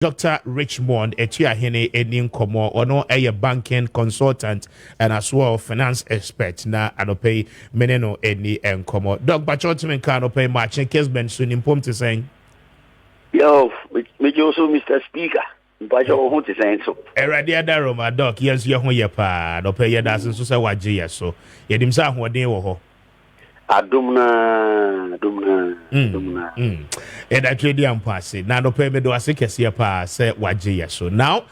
Dr. Richmond Echiahene Enin Komo ono a banking consultant and as well finance expert na anope meneno eni enkomo. Doc Bachotimen can pay matching Kessben soon impom to saying. Yo, me also Mr. Speaker. Bacho who to saying so. Eradia Daroma Doc, yes, your home yepa, no pay your doesn't so say what so. Yedim sa ho de wo. Adumna. And I trade am pass now no pay me do asekese pa say waje so. Now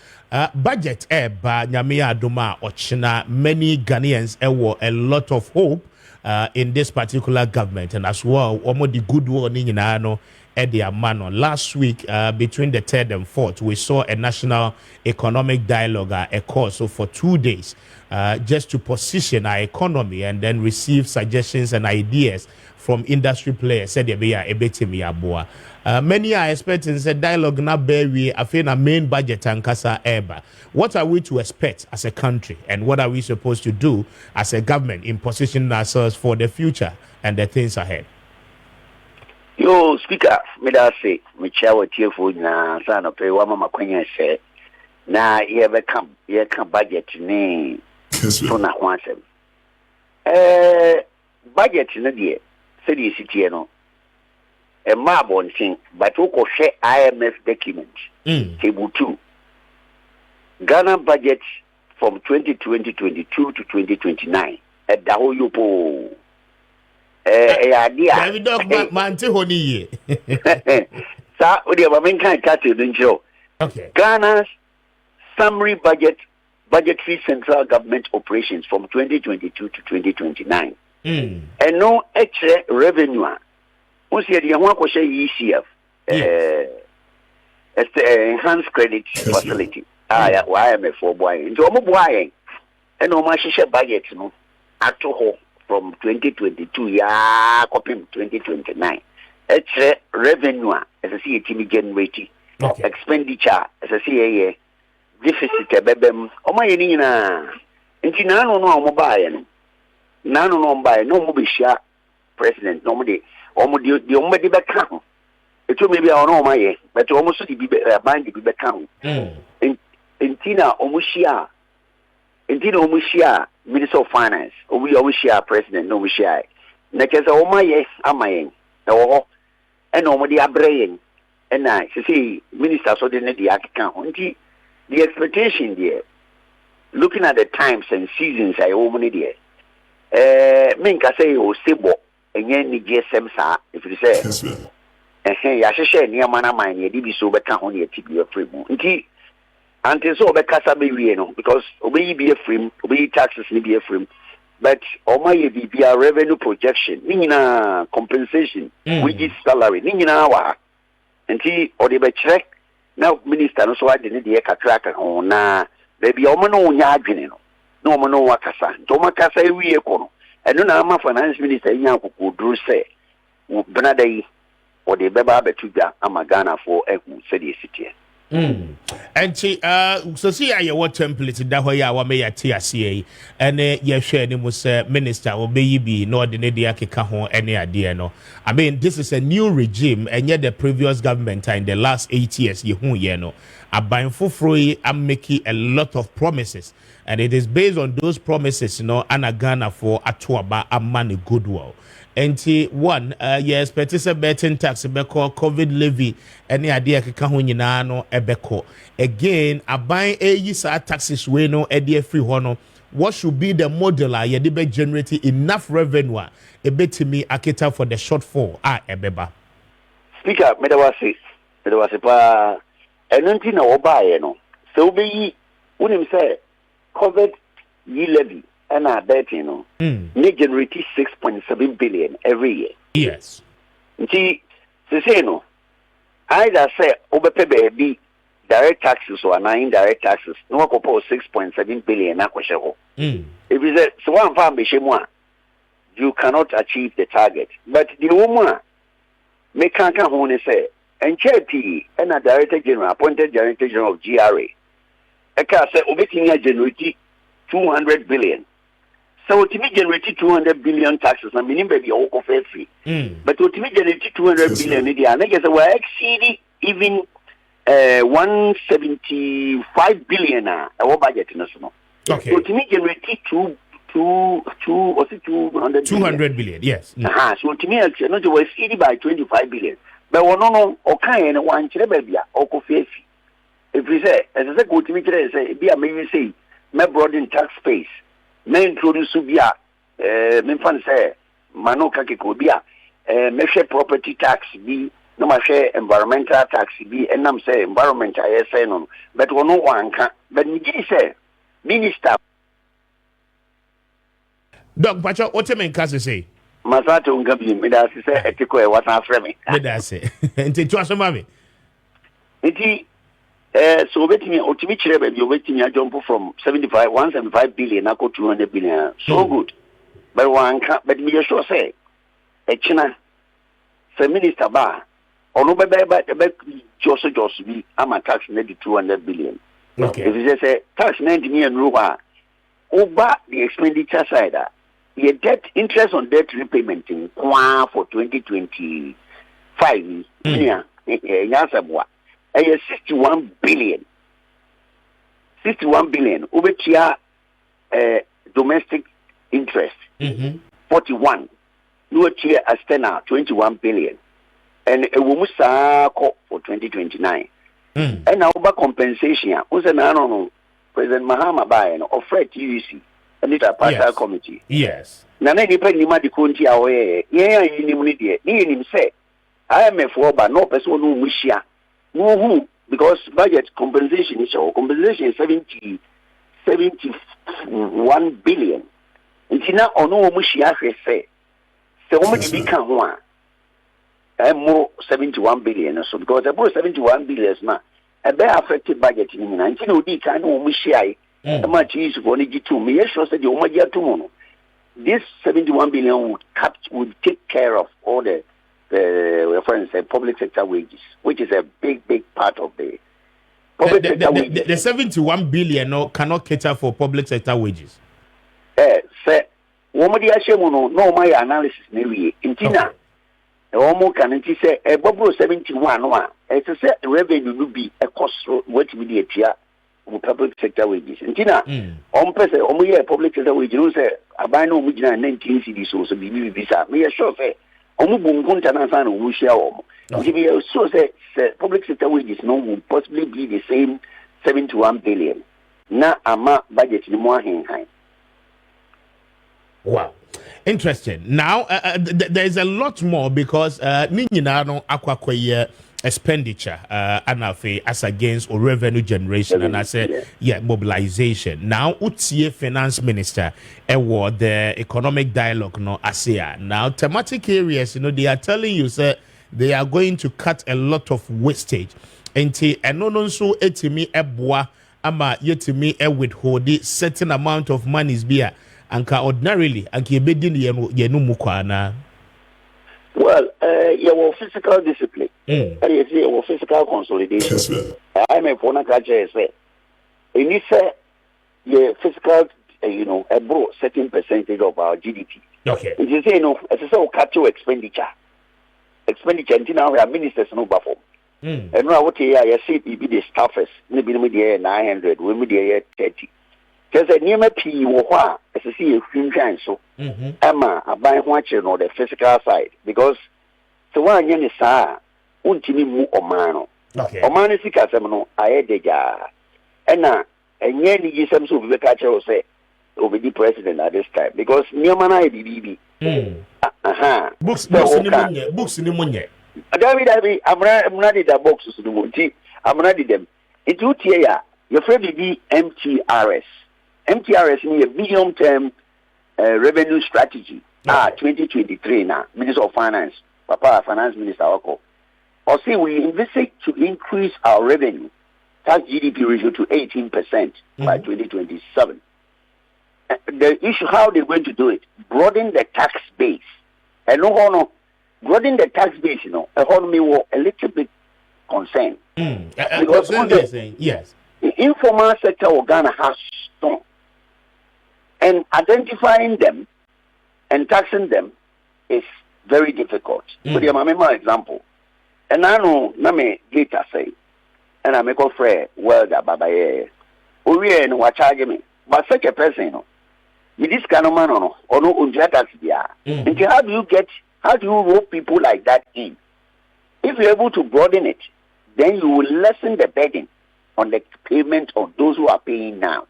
budget ba nyame aduma ochina many Ghanaians a lot of hope in this particular government and as well omo the good one ni nyina no their man. Last week, between the 3rd and 4th, we saw a national economic dialogue occur. So for 2 days, just to position our economy and then receive suggestions and ideas from industry players. Said many are expecting the dialogue not very I feel a main budget and kasa eba. What are we to expect as a country, and what are we supposed to do as a government in positioning ourselves for the future and the things ahead? Yo, Speaker, me da say, me chair with you for na sa no pay wa mama kwanya say na ye be come budget ni so na kwansem. Budget na die say the city no. E ma bontin, but we ko share IMF document. Table 2. Ghana budget from 2022 to 2029. At the whole yopo. David Dog man te honi ye. Sa odi abamen kan kate do ncho. Okay. Ghana's summary budgetary central government operations from 2022 to 2029. And no extra revenue. Once you the one ko share ECF. Enhanced credit facility. Yeah, why am I for boy? Into omo boy. And no ma share budget no ato ho from 2022 ya copy 2029. Extra revenue as a CATV generating. Expenditure as a CAA deficit bebem. Oma yeni na. Inti na no omo buy no. Na no buy no mo be share president no mo de omo de be kan. Eto maybe I no my but omo so di be band di be kan. Inti na omo share Minister of Finance, we always share President, no we share. Nekesa oma yes amayen. And nobody are braying. And I see Minister so they need the account. The expectation there, looking at the times and seasons I only there. Minka say o sebo and yen ni GSM sa if you say. I should share near mana mine ye be so better on your TB of free. Until so be kasa be we no because obey be a frame, obey taxes ni be a frame, but my be a revenue projection, nina compensation, wages salary, nina wa. Until or the be check now minister no so I didn't the kakra on na baby omo no nya adwene no omo no wakasa to makasa ewie ko no na ama finance minister nya kokodru say benada yi or the beba betuga ama Ghana for ehu said the city. And so see I what template that way our may TSA and ye share any minister or be no ordinary ho any idea no. I mean this is a new regime and yet the previous government in the last 8 years you know are buying for free and making a lot of promises and it is based on those promises and Ghana for atuaba a money goodwill. And one, yes, but it's a betting tax, beko COVID levy, any idea keka ho nyina no ebeko. Again, a buying a yisa taxes we no idea free hono. What should be the model ye be generating enough revenue a bit to me akita for the shortfall ebeba. Speaker, me da wase pa enunti na obaye no. So be unim say COVID ye levy. And I bet they generate 6.7 billion every year. Yes. See, no. Either say obepe baby direct taxes or indirect taxes. No propose 6.7 billion. If you say so one farm you cannot achieve the target. But the woman make can't say and charity and a director general appointed director general of GRA. I can say obeting generate 200 billion. So to me generate 200 billion taxes, I mean baby all of free. But to me generate 200 billion, I guess we exceed even 175 billion our budget national. Okay. So to me generate 200 billion, yes. So to me actually not was 80 by 25 billion. But no okay and one baby or coffee. If we say as I said go to me say be a maybe say me broaden tax space. Me introduce subia me fan say mano kake ko bia me share property tax be no ma share environmental tax be and I'm say environment I say no but one no one can but me say minister Doc Pacho what you case say Masato ngabi me da say etiko e watan frame me da say enti to asoma me enti so betimi otimi kire ba bi obetimi ajump from 175 billion na ko 200 billion so good but one can but me sure say China the minister ba ono be joso bi ama tax na di 200 billion. Okay. If you say tax 90 million ruwa over the expenditure side your debt interest on debt repayment in for 2025 yeah nyasabwa 61 billion ubetia domestic interest 41 no tier astena 21 billion and a woman for 2029 and now over compensation was an no President Mahama by an offered UC and it's a partial committee. Yes. Nana depend you the county away. Yeah, you say IMF but no person who wish ya. No because budget compensation is 71 billion. And now on no wish ya say. So much become one. I'm more 71 billion so because about 71 billion now. A very affected budget in 19 kind of wish I much is for to me. Yes, said you might get tomorrow. This 71 billion would take care of all the friends and public sector wages, which is a big part of the public sector wages. The 71 billion cannot cater for public sector wages. Say, woman, no my analysis maybe intina. Almost can say a bubble 71 one. It's a set revenue will be a cost what we did here with public sector wages. Intina, person, public sector wages, say, I buy no which 19 cities also be visa. Me a sure say, Omugunta will share. So say, public sector wages no will possibly be the same 71 billion. Now, ama budget in more high. Wow. Interesting. Now, there is a lot more because Ninyinano Aquaquay expenditure as against or revenue generation and I say mobilization. Now, Utie Finance Minister award the economic dialogue no ASEA. Now, thematic areas, they are telling you they are going to cut a lot of wastage. Enti so etimi eboa ama yetimi withhold certain amount of money is beer. Anka ordinarily, anki bedin yenu mukwana. Well, your physical discipline, and you see your physical consolidation. I'm a phone catcher. Say, and you say your physical, a certain percentage of our GDP. Okay. If you say as I say, cut your expenditure. Until now we have ministers no buffer. And now what you see, be the staffers, maybe 900, we maybe 30. Because a near P. Woha, as I see a film so Emma, I buy watching on the physical side because the one yen is untimi mu omano. Omano is Casamano, I had the jar. And now, and yen is some sort of the catcher will say, over the president at this time because Niamana BB. Books in the money. David, I'm not in the boxes to the Munti. I'm not in them. It would hear your friend be MTRS. MTRS is a medium-term revenue strategy. 2023 now, Minister of Finance, Papa Finance Minister Oko. Or say we envisage to increase our revenue, tax GDP ratio to 18% by 2027. The issue how they're going to do it, broaden the tax base. And no, broaden the tax base, economy will a little bit concerned. Because yes, the informal sector of Ghana has strong. And identifying them and taxing them is very difficult. But you remember example. And I know Name data say and I make a friend, well, that Baba, we and what charge me. But such a person, with this kind of man, or no, and how do you rope people like that in? If you're able to broaden it, then you will lessen the burden on the payment of those who are paying now.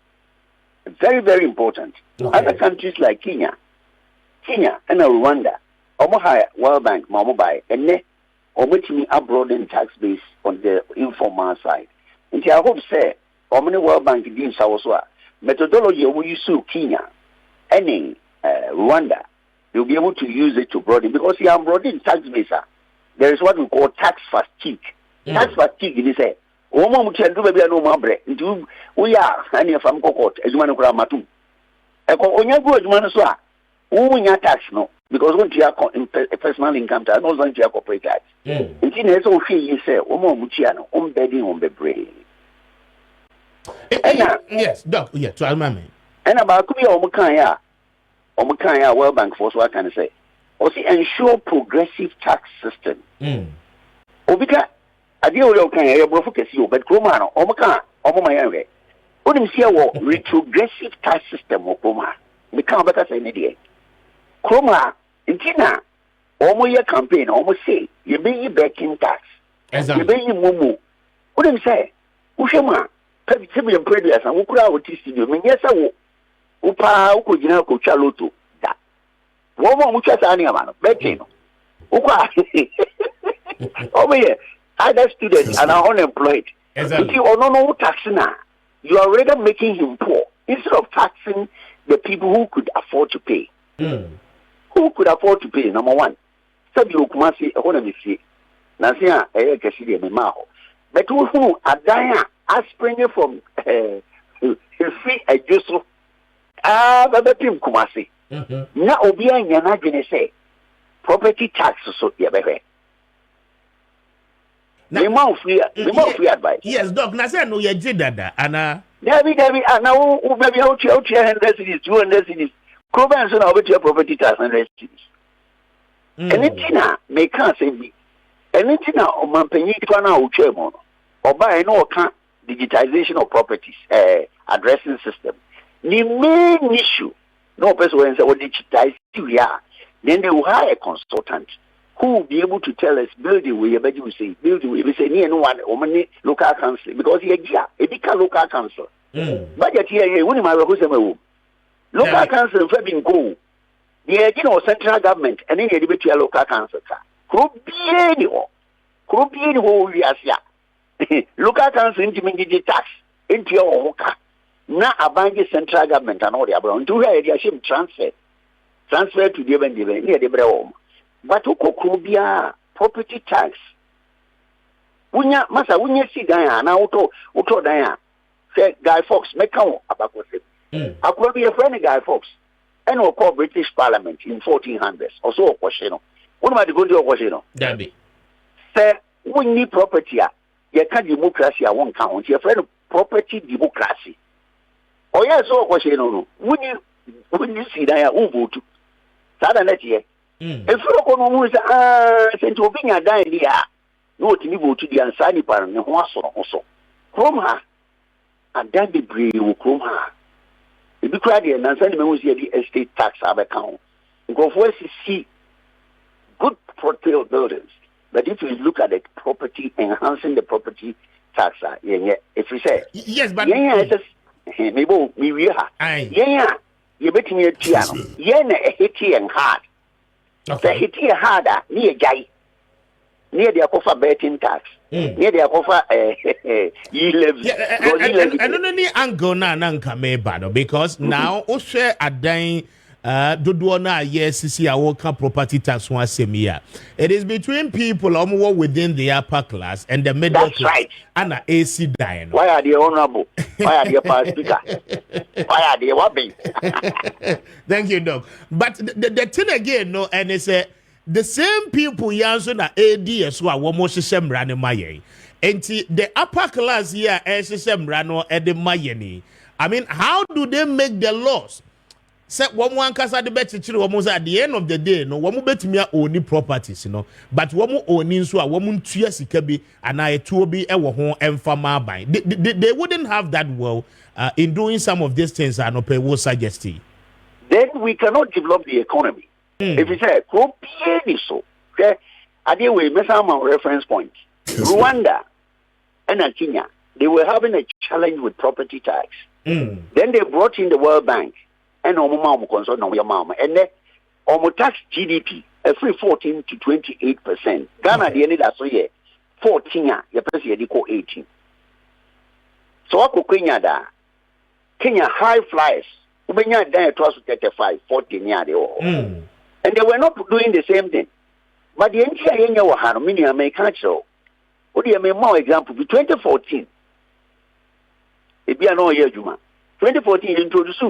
Very, very important. Okay. Other countries like Kenya and Rwanda, Omo World Bank, Mamobai, and ne Omo broaden tax base on the informal side. And I hope say, Omo World Bank gives also methodology we use Kenya and Rwanda. You'll be able to use it to broaden because you are broadening tax base. There is what we call tax fatigue. Tax fatigue is a woman which can do maybe no more bread. We are any of them court as one of Ramatu. Onya go as one so who tax no because when you are personal income tax, not going to your corporate tax. And in his own fee, you say, Muchiano, bedding on the brain. Yes, Doc, yeah, to Almami. And about Kuya Omukaya World Bank for what can I say? Or see, ensure progressive tax system. Obika, I deal with okay, you're focus you, but Kromano, Omaka, Omomayare. What is here? Retrogressive tax system of Kroma. Become better than an idiot. Kroma, in Tina, Omoya campaign, almost say, you're being backing tax. You're being mumu. What do you say? Ushama, Pebble previous, and Ukra would teach you. I mean, yes, I Upa, Ukujina, Kuchaloto. Woman, which is any man, betting. Upa, over here, other students and are unemployed. If you are no taxing, you are already making him poor instead of taxing the people who could afford to pay. Who could afford to pay? Number one, sabi okumasi economy. Nasia Kessben me maho. But who are dying aspiring from free adjustment. Baba Tim Kumasi. Na obia nyana dwene say property tax so ye bebe. Me ma free advice. Yes, Doc, na say no ye dada ana. David ana wo baby how 100 cities 200 cities. Province na obeti property tax 100 cities. Anything na me can say bi. Anything na o mampanyi kwa na o twa mo no. Oba e no ka digitization of properties addressing system. The main issue, no person will say, well, digitize, then they will hire a consultant who will be able to tell us, build the way, but you say, we say, near no one, or many local council, because he a local council. But here, when my local council, Fabian go, the central government, and then you debate your local council. Could be anywhere, we are local council into tax into your worker. Na abange central government and all the abroad to where they shim transfer to the event near the home. But ukokubia property tax. Unya si daya na auto daya. Say Guy Fawkes make count abakose. I could be a friend of Guy Fawkes. And we'll call British Parliament in 1400s. Also a question. What am I going to question? Dabi. Say we need property. You can't democracy I won't count. You're friend of property democracy. Oh yes, so question no. When you see that you vote. Sada na tie. If you go no say sent obi nya dan dia. No timi vote dia ansa ni par ne ho aso no so. Krom ha. Adan be brave wo krom ha. E bi kra dia nansa ni me ho see the estate tax abeka. Go for see good hotel buildings. But if you look at the property, enhancing the property tax, if we say yes, but maybe we have. You bet me a piano. Yen a hitty and hard. The hitty harder near Jai. Near the Akofa betting tax. Near the Akofa levy. I don't know any angle na nanka me bad because now Oshe Adain Doduana yes see our property tax one semia. It is between people within the upper class and the middle That's class. right. And a AC dying. Why are they honorable? Why are they past speaker? Why are they wobbling? Thank you, Doc. But the thing again, no, and it's the same people yansho na ADS wa womo system run maye. And the upper class here system run or the mayeni. I mean, how do they make the laws? say one kasa de bechichiri wo say at the end of the day no wo betimi own properties no but wo own nso a wo ntua sika bi ana etuo bi e wo ho emfa ma ban they wouldn't have that well in doing some of these things I no pay will suggest. Then we cannot develop the economy. If you say so okay ade we mesa ma reference point Rwanda and Kenya, they were having a challenge with property tax. Then they brought in the World Bank and Omo concern no mama and then Omo tax GDP a free 14 to 28%. Ghana the end that's year 14 ya pese ye 18. So ako Kenya high flyers ubenya dan to 35 40 near the and they were not doing the same thing. But the entire yenya wa hano mini American show. Odi a more example be 2014. It be no year juma. 2014 introduced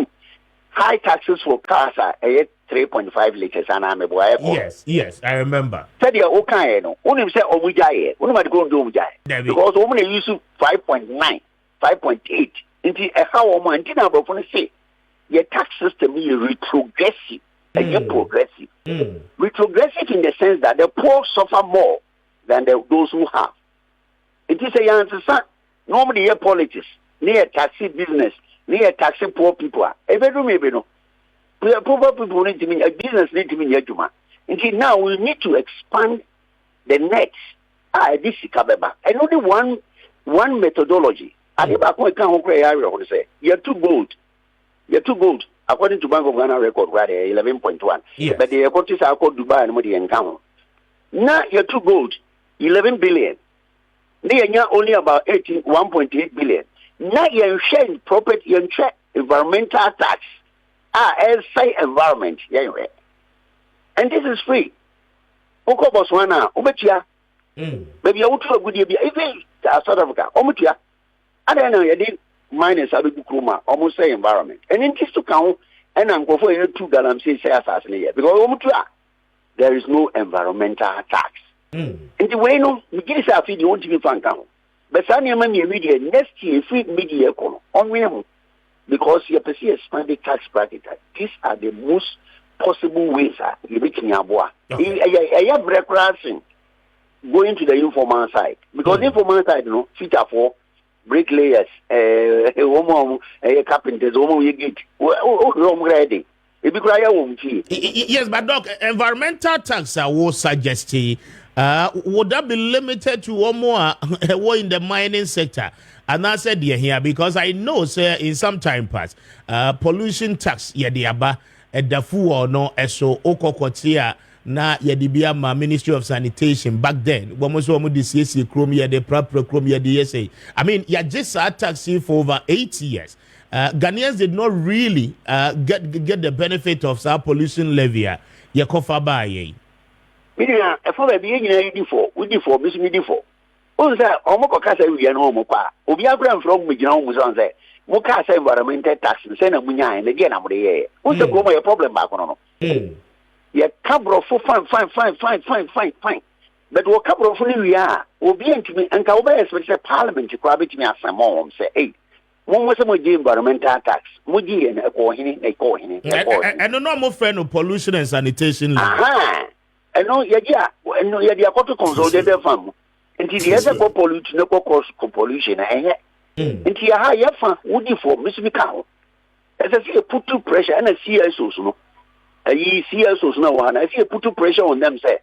high taxes for cars at 3.5 liters and I'm a boy. Yes, I remember. Said you okay no. Only say omujaye. Only ma go do omujaye. Because only use 5.9, 5.8. Into how omo antina abofo say your tax system is retrogressive and progressive. Retrogressive in the sense that the poor suffer more than those who have. It is a answer. Normally, your politics, near taxi business, near taxi poor people. Maybe no. Poor people need to mean a business need to mean yajuma. Until now, we need to expand the net. This is kabeba. And only one methodology. I can't say you're too good. You're too good. According to Bank of Ghana record, right, 11.1. Yes. But the airports are called Dubai and Modi and Kamo. Now you're too good. 11 billion. They are only about 1.8 billion. Now you're sharing property, you're sharing environmental tax. Say environment. Anyway. And this is free. Oko Botswana, Obetia. Maybe you to a good year, even South Africa, Omutia. I don't know, you did minus Abibukruma, almost say environment. And in this to count, and I'm going for 2 gallons, say assassinate because Omutia, there is no environmental tax. In the way, no, we get our feed, you want to be found count. But Sunny media next year, free media on minimum because you perceive expanded tax bracket. These are the most possible ways you making your boy. I have recreation going to the informal side because informal side, you know, feature for bricklayers, carpenters, ready. Yes, but doc, environmental tax I was suggesting. Would that be limited to one more in the mining sector? And I said here because I know, sir, in some time past, pollution tax yediaba the fu or no eso okokotia na yedibia ma Ministry of Sanitation back then. Womoso mu DCC chrome yede proper chrome yede say. I mean, ya just taxing for over 8 years. Ghanaians did not really get the benefit of our pollution levy. Yakofa ba ye. Media, a father being in we default, Miss Midifo. Oh, sir, Omoko Casa, we are no more. Obiagram from Mijan was on there. Mokasa environmental tax and send a munya and again I'm the what's the problem back on? Yeah, cabro for fine. But what cabro for we are will be to me and Cowbay especially parliament to grab it to me as some mom say, hey. One was a environmental tax. Muji and a coin. And no more friend of pollution and sanitation. Aha. And no, yeah, and no, yeah, they are going to consolidate farm. And the other pollution, no cause pollution. And here, high fun, woody for Miss Mikao. As I see a put to pressure and a CSOs, no. A CSOs, no one. I see a put to pressure on them, say.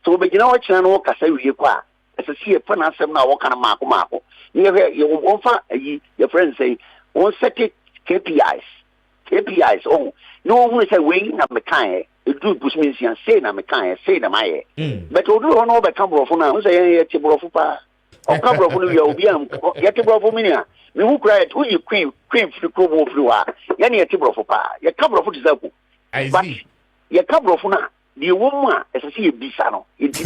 So, but you know what channel can say we acquire. As I see a fun answer now, what kind of Marco. You won't find your friends say, one set KPIs. Oh, no one say, wait, I'm a kind. It do push me and say, I'm a kind, say, I'm I. But you don't know the camera for now, say, a table of pa. Or camera for you, get a bravo minia. Me who cried, who you cream for the flu are. Yanny a table of pa. Your camera for example. But your camera for now, the woman, as I see a bisano, it's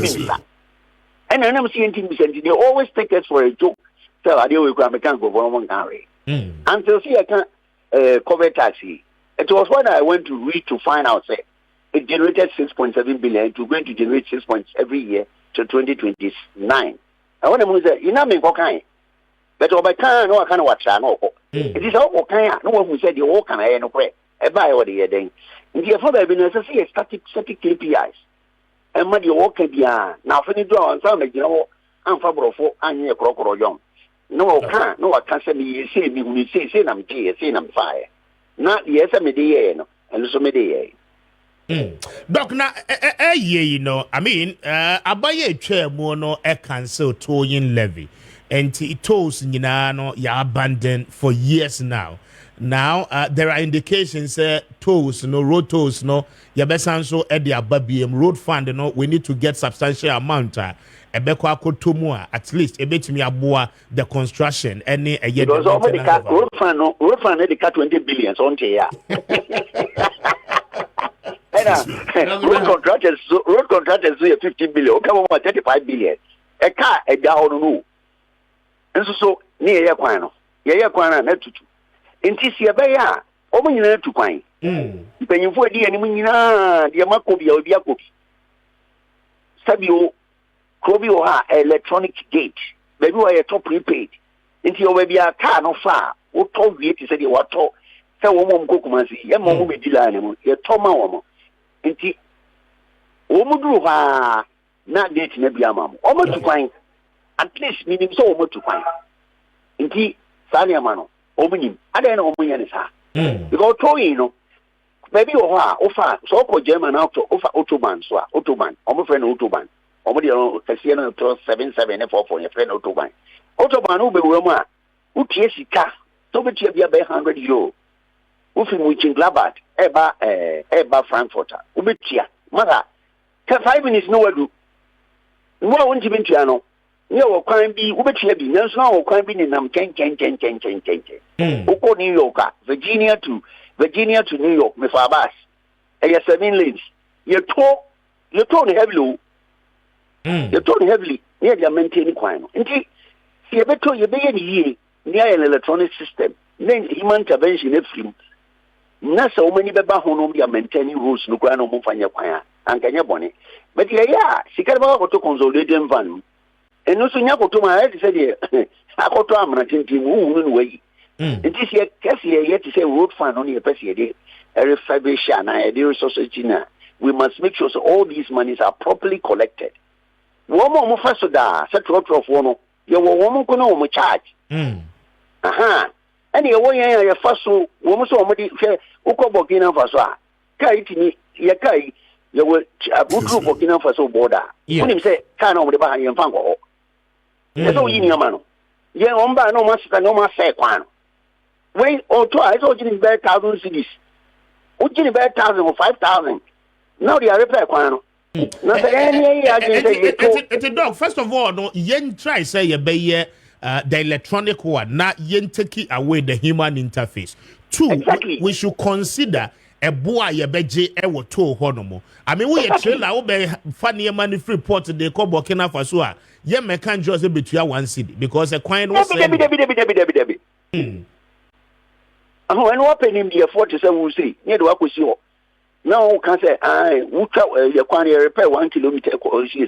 and I never see anything. They always take us for a joke. So I deal with I can't go for one country. Until see I can't cover taxi. It was when I went to read to find out say it generated 6.7 billion. It was going to generate 6 points every year to 2029. I want to say you know me kind. But I can't no I can't watch no. It is all kind. No one who said you all can no way. buy what the then. In the for baby, necessary static KPIs. And money walk can be now for the draw and some, you know, I'm favorable for any crocodile young. No, I can't say me, say me, when you say, I'm gay, say I'm fire. Not yes, I'm a day, and so many. Doc, na you know, I mean, abaye chair mono cancel towing levy, and it tolls no ya abandoned for years now. Now, there are indications tolls, no road tolls, no yabesanso edi ababiem road fund, no we need to get substantial amount. Ebeko akotomua at least ebetimi aboa the construction any a year. Because road fund they cut 20 billion on here. Road contractors do 50 billion. Come on, 35 billion. A car, a down no. And so near Yaquano. Yaquana, not to. In this year, by ya, over you to find. When you for the enemy, the Amakobi or Yakobi. Sabio, Kobio, electronic gate. Maybe why a top prepaid. Into your baby a car no far. What told you to say you what talk? So, woman, Kokumasi, your mom will be delaying your Toma woman. Inti omudu ha na date na biama mo omotu kwan at least minim so omotu kwan inti sani amano omunyim ada na omunya ne sa because toyi no baby o ha ofa so ko German auto ofa autobahn so autobahn omo friend autobahn omo de no kase na 7744 your friend autobahn wo be wo mu a utie sika to be tie bia be €100 Ufim wichin glabat eba Frankfurter ubetia mother 5 minutes no wadu no won't even tiano we will kwan bi ubetia bi nanso na wo kwan bi ni nam ken uko New York Virginia to New York me for bus 7 lanes you told heavily near the maintaining kwan nti se beto ye be ye near an electronic system then human intervention every na so many beba hono be maintaining rules no kwa no mfanya kwan ankanya bone but yeah sikara ba ko to consolidating van eno so nya ko to ma e say de akoto amana tintim wu no we nti se kase ye to say road fund on your person de refurbish na e resources na we must make sure so all these monies are properly collected wo mo fa so da se trotro fo no ye wo mo ko no mo charge aha ani ye wo ye fa so wo mo so mo di hwe uko Burkina Faso a kai tini ye kai ye wo abudu Burkina Faso border unim say kai na mo de ba ye mfa ko ye so yi ni ama no ye on ba no ma sita no ma say kwan we o to I so jini be 1,000 cities o jini be 1,000 or 5,000 now they are repair kwan no na say any ya jini it's a dog first of all no yen try say ye be ye the electronic one, not yen take away the human interface. Two, exactly. We should consider a boy ye beje ewo to honomo. I mean, we trailer obe funny money free port they call Burkina Faso. Ye me can just between one city because a coin was debi. And what him the 47 will see near the Wakusi. Now can say you can repair 1 kilometer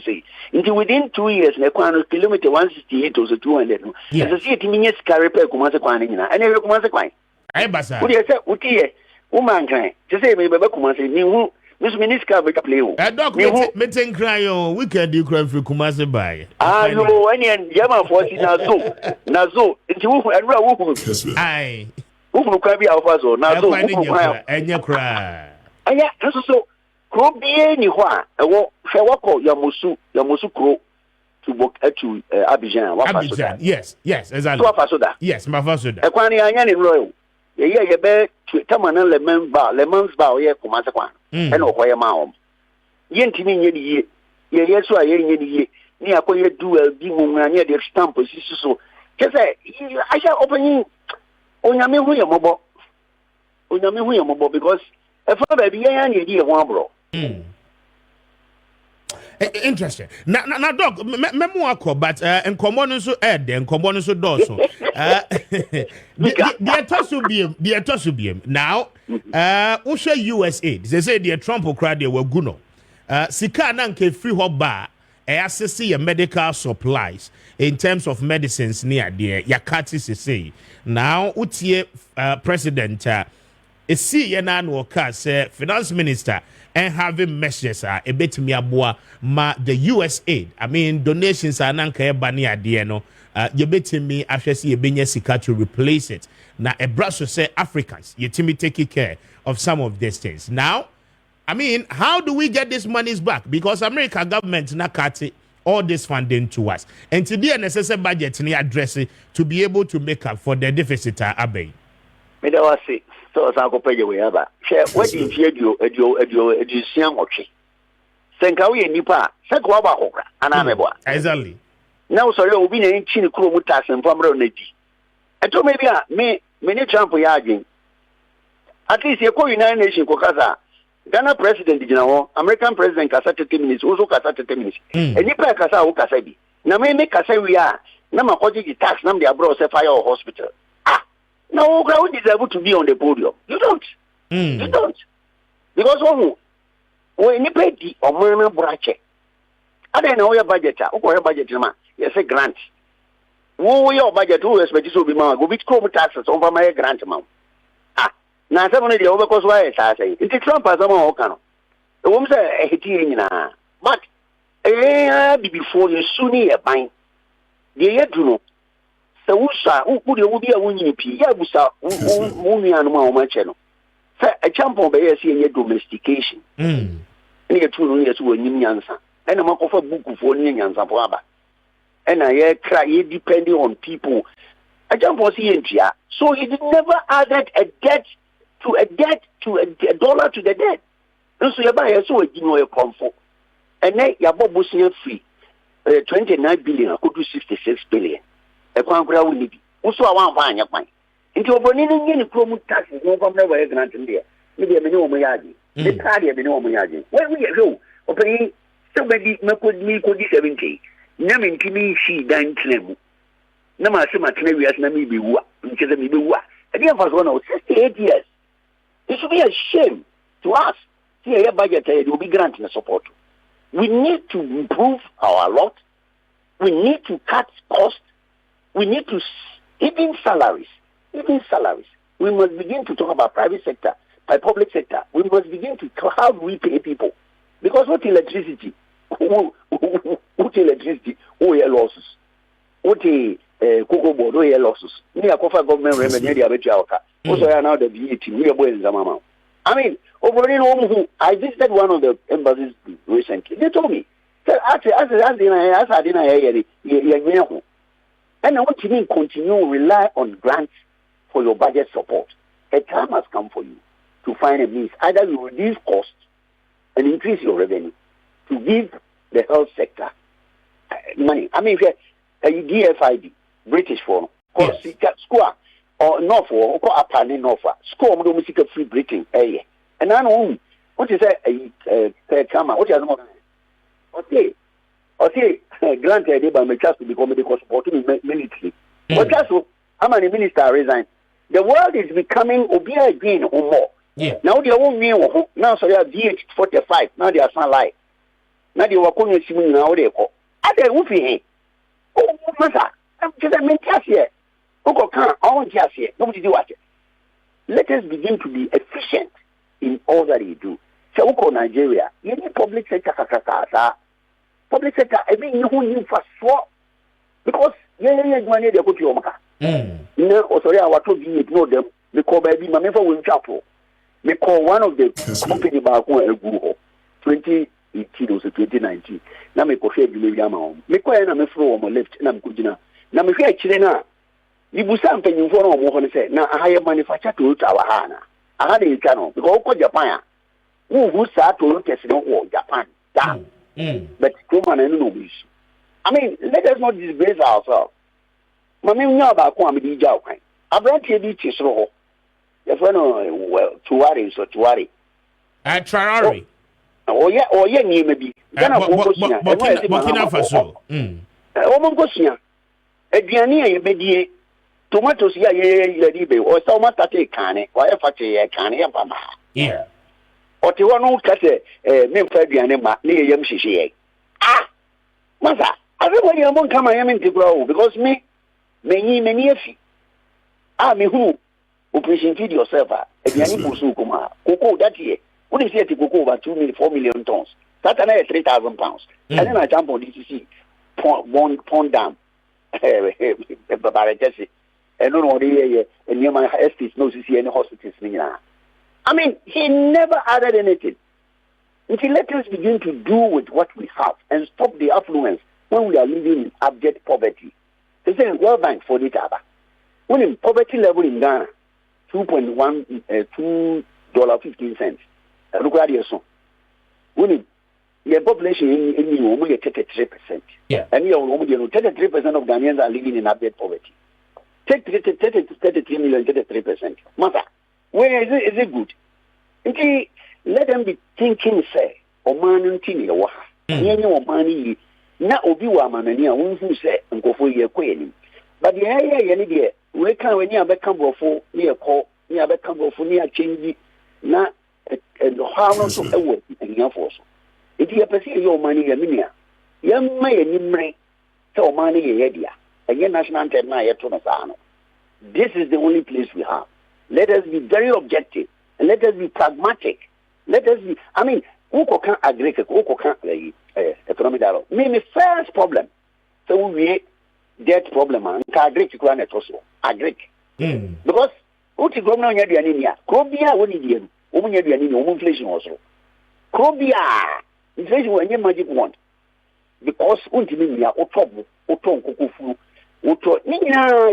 say until within 2 years na kwan kilometer 168 or 200 no as see it means can repair kuma se kwan nyina and e kuma se kwan ai basa wo dey say utie wo man kan to say me be kuma se ni hu miss minister be play o doc meeting cry o weekend you cry free kuma se buy no any German force na so until wo adura wo ai wo kwa bi alfa so na so wo enye cry aya so kro bie ni ho a ewo hwe wako yamusu kro to book to Abidjan yes exactly so fasoda yes my fasoda e kwan anya ni royal ye be tamana lemons ba ye kuma se kwan e no ko ye ma om ye ntimi nye ni ye so a ye nye ni ni akoye dual bi mu anya de stamp so kese aya opening onyame hu ye mobo because if I be any idea, one bro. Interesting. Now, dog, memoir, but in common so add, then common so dorsal. The tosubium. Now, Usha USA, they say the Trump will cry they were guno. Sika nanke free hop bar, access your medical supplies in terms of medicines near there. Yakati say. Now, Utie President. see yena no ka say finance minister and having measures a betimi aboa ma the US aid. I mean donations are nanka e ba ne ade no. You betimi ahwe se yebenya sika to replace it. Na ebra so say Africans yetimi take care of some of these things. Now, I mean, how do we get these monies back? Because America government na cut all this funding to us. And today a necessary budget ni address it to be able to make up for the deficit abay. Me da wase so sa ko pege we aba. She wedi fie edu siam otwe. Senka we nipa, senka wa ba kokra ana mebo. Exactly. Now so you obi na nchi ni kuro mu tax mpamro na di. Eto maybe a me ne Trump ya agin. At least you call United Nations ko kasa. Ghana president General, American president kasa 30 minutes, also kasa 30 minutes. And nipa kasa o kasa bi. Na me kasa we are na makoji di tax na me abroad say fire or hospital. Ah. Now who deserve to be on the podium? You don't. You don't. Because when nipa di omana brache. Ada na your budget o ko your budget ma. You say grant. Wo your budget who expect to be ma go bit come taxes on for my grant ma. Na seven de over why I say it Trump as a more cano. The woman say a but before you soon a buying. The yet to know. So who could you be a winning P. Yabusa, moving on my channel. A champ on by seeing your domestication. Near 2 years to a new answer. And a mark of a book for Nians of Waba. And I cry depending on people. I jump on CNTR. So he never added a debt to a dollar to the debt. And so you buy a so a comfort. And then your bob was free 29 billion, I could do 66 billion. A conqueror will be. Also, I want fine your mind. Into a bonini any promo taxes, no from never grant in there. Maybe a minimum yaji. The party a minimum yaji. Where we go, opening somebody could me could be 70. Namin to me, she done claim. Nama Sima Canary as Nami be what, which is a maybe what. And the was 1 of 68 years. It should be a shame to us. See, a budget will be granting support. We need to improve our lot. We need to cut costs. We need to even salaries. We must begin to talk about private sector, by public sector. We must begin to how do we pay people? Because what electricity? What electricity? Oh, yeah, losses. What cocoa board? Oh, yeah, losses. Me a cover government remedy the average outcome. Also, now the VAT. We are going to I mean, over in home, I visited one of the embassies recently. They told me, and I want to continue rely on grants for your budget support. A time has come for you to find a means. Either you reduce costs and increase your revenue to give the health sector money. I mean, DFID, British form, square. Or no for or upper no for score music free Britain and I know what is a camera what is okay granted by my chance to become medical support military but that's how many minister resign the world is becoming obia again or more now they won't mean now so they are DH45 now they are sun light now they were calling now they call are they woofing oh master I'm just a mental here. Let us begin to be efficient in all that we do. So, Nigeria, you need public sector, public sector. I mean, you for sure because money they go to your market. Sorry, I want to be know them. Me call baby, my member will chapel. Me call one of the company back on a Google 2018 or 2019. Now me call share the amount. Me call na me flow on my left, and I'm good now. Now me fear chilena. You do something you for more say now I hire manufacture to our hana. I had a channel because Japan. Who start to look at Japan? But woman and no wish. I mean, let us not disgrace ourselves. Mammy know about Kwame Jow. I brought you to show. If I know well to worry so to worry. I try. Oh yeah, maybe. Then I'm working for so. Ediania be tomatoes ya ye or so much take cane or if I say a cane yama. Yeah. Or to one who cut a Memphadianema near Yamshi. Ah, Mother, everybody won't come I am in to grow because many if me who presented yourself Ediani Busu Kuma, cocoa that year. When you see the cocoa over 4 million tons, that's another 3,000 pounds. And then I jump on DCC, pond dam, Babaretesi, and no one here, and near my estates, no CC any hospitals. I mean, he never added anything. Until let us begin to do with what we have and stop the affluence when we are living in abject poverty. They say World Bank for the Taba. When in poverty level in Ghana, $2.15. Look at your son. When the population in only 33%. Yeah. And you know, 33% of Ghanaians are living in abject poverty. Take 33 million, 33%. Mother, where is it good? Okay, let them be thinking, say, or man, Tini, or money, not Obi Wamania, who say, and go for your queen. But the area, we can't when you have a come for near call, near a come for near change, not and how not to a work and your force. If you perceive your money, a minia, young may and so money, idea, and your national anthem, this is the only place we have. Let us be very objective and let us be pragmatic. Let us be, I mean, who can't agree, who can't economic dialogue. Maybe first problem. So we debt problem and agree to run it also. Agree. Because what you go now, you're doing here. Cobia, what did you do? You're doing inflation also. Cobia, inflation when you magic want. Because ultimately, you're trouble, you're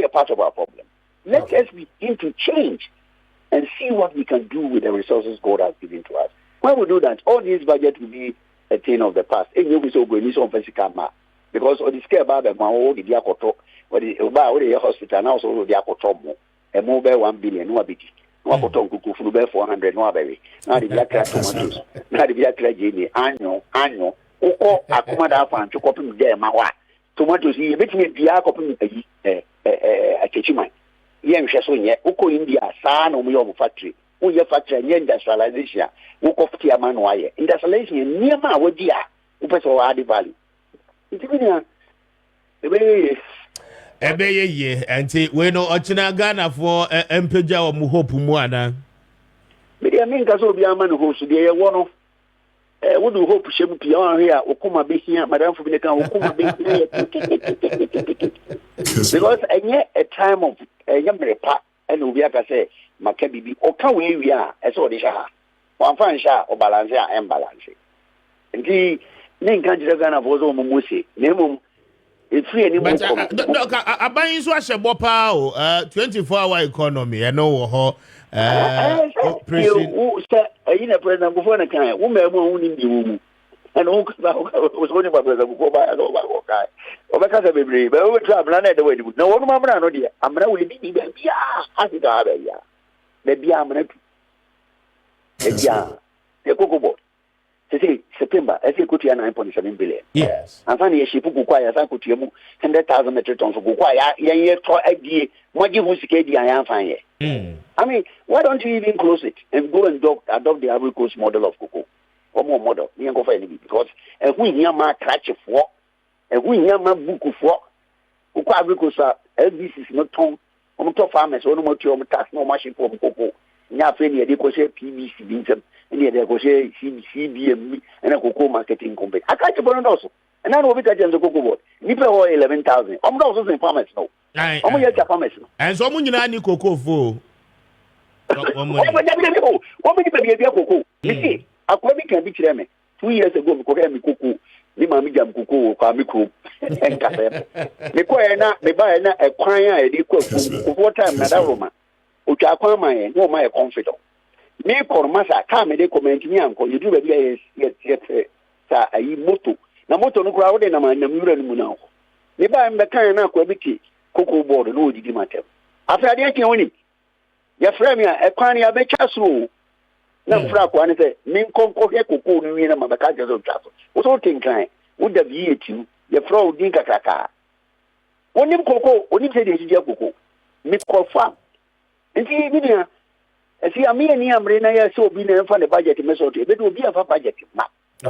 part of our problem. Let us begin to change and see what we can do with the resources God has given to us. When we do that, all these budget will be a thing of the past. Because of the scare about the Diakoto, or the hospital, and also the Diakoto, a mobile 1 billion, no ability. No cotton cuckoo, 400, no berry. Now the black tomatoes, now the black Jenny, annual, Akumada fan to copy there, Mawa. Tomatoes, you bet me, Diakopi a kitchen. Yen Shasonia, Uko India, San Omo factory, Uya factory, and industrialization, Uko Tiaman wire, industrialization, near Mawadia, Upeso Adi Valley. It's Ebeye, and say, we know Ochina Ghana for Empeja or Muhopu Muana. Maybe I mean, Gaso Biaman who's the one of what do hope Shem Pion here, Okuma be here, Madame Fubica, Okuma be here. Because a time of a young repa, and Ubiaka say, Makabi, or can we are, as all the Shah, one fine Shah or Balancia and Balance. And the name country Ghana was Musi, Nemum. It's free anymore. But I buy you such a bopao, 24-hour economy, I know how operation. In a president before the kind, woman won't in the room. And was only my brother who go by and over. Over Casabe, but over travel another way. No one, Mamma, no dear. I'm not with me. I think I have a year. Maybe I'm not. The cocoa board. Say September, I think 9.7 billion. Yes. And finally, she put Kukwaya, I could 100,000 metric tons of Kukwaya, yeah, for idea, what you want to get the iron fine. I mean, why don't you even close it and go and adopt the Ivory Coast model of cocoa? Or more model, you go for anything because we hear my catch for, and we hear my book for Ivory Coast. This is not tongue. I'm top farmers, or no more tax, no machine for cocoa. Nothing, they go say PBC, Vincent. And they go say CBM and a cocoa marketing company. I can't burn also. And I know what I the cocoa board. Nipper or 11,000. I'm not also in farmers now. I'm going to farmers. And someone you need cocoa for. What many baby cocoa? You see, I can be 2 years ago, because cocoa, the mammy jam cocoa, Kamiku, and Cafe. The choir not, the buyer not a choir, a equal for time, Nadaroma, which I call my no my confidant. Me kormasa kame de comment mi anko you do be yes sa ayi moto na moto no kura wo de na ma na mura mu na ho me ba me kan na ko biki cocoa board no odidi matem afra de ake woni ya fra mi a kwan ya be chaso na fra ko ani se me konko he cocoa no wi na ma be ka jeso chaso wo so tinkan wo da bi etu ya fra o din kakaka wonim cocoa onim se de ji cocoa me ko fa nti mi dia see, I mean, I'm reading so being a funny budget in Minnesota. It will be a budget.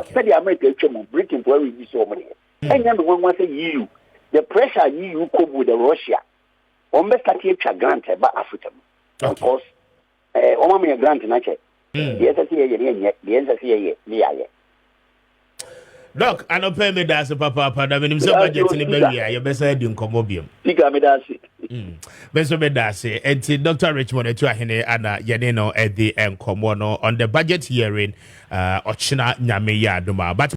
Study America, Britain, where we be so many. And then one wants to you. The pressure you cope with Russia. On best catch granted by Africa. Of course, Oma me grant na che. The SSA the SSA ye. Doc, I don't pay me that's a papa, but when him say budget in the baby, you best say doing comobium. Piga me that's Best be that's it. And Dr. Richmond to ahene ana yeneno at the encomono on the budget hearing, Ochina Nyame ya duma. But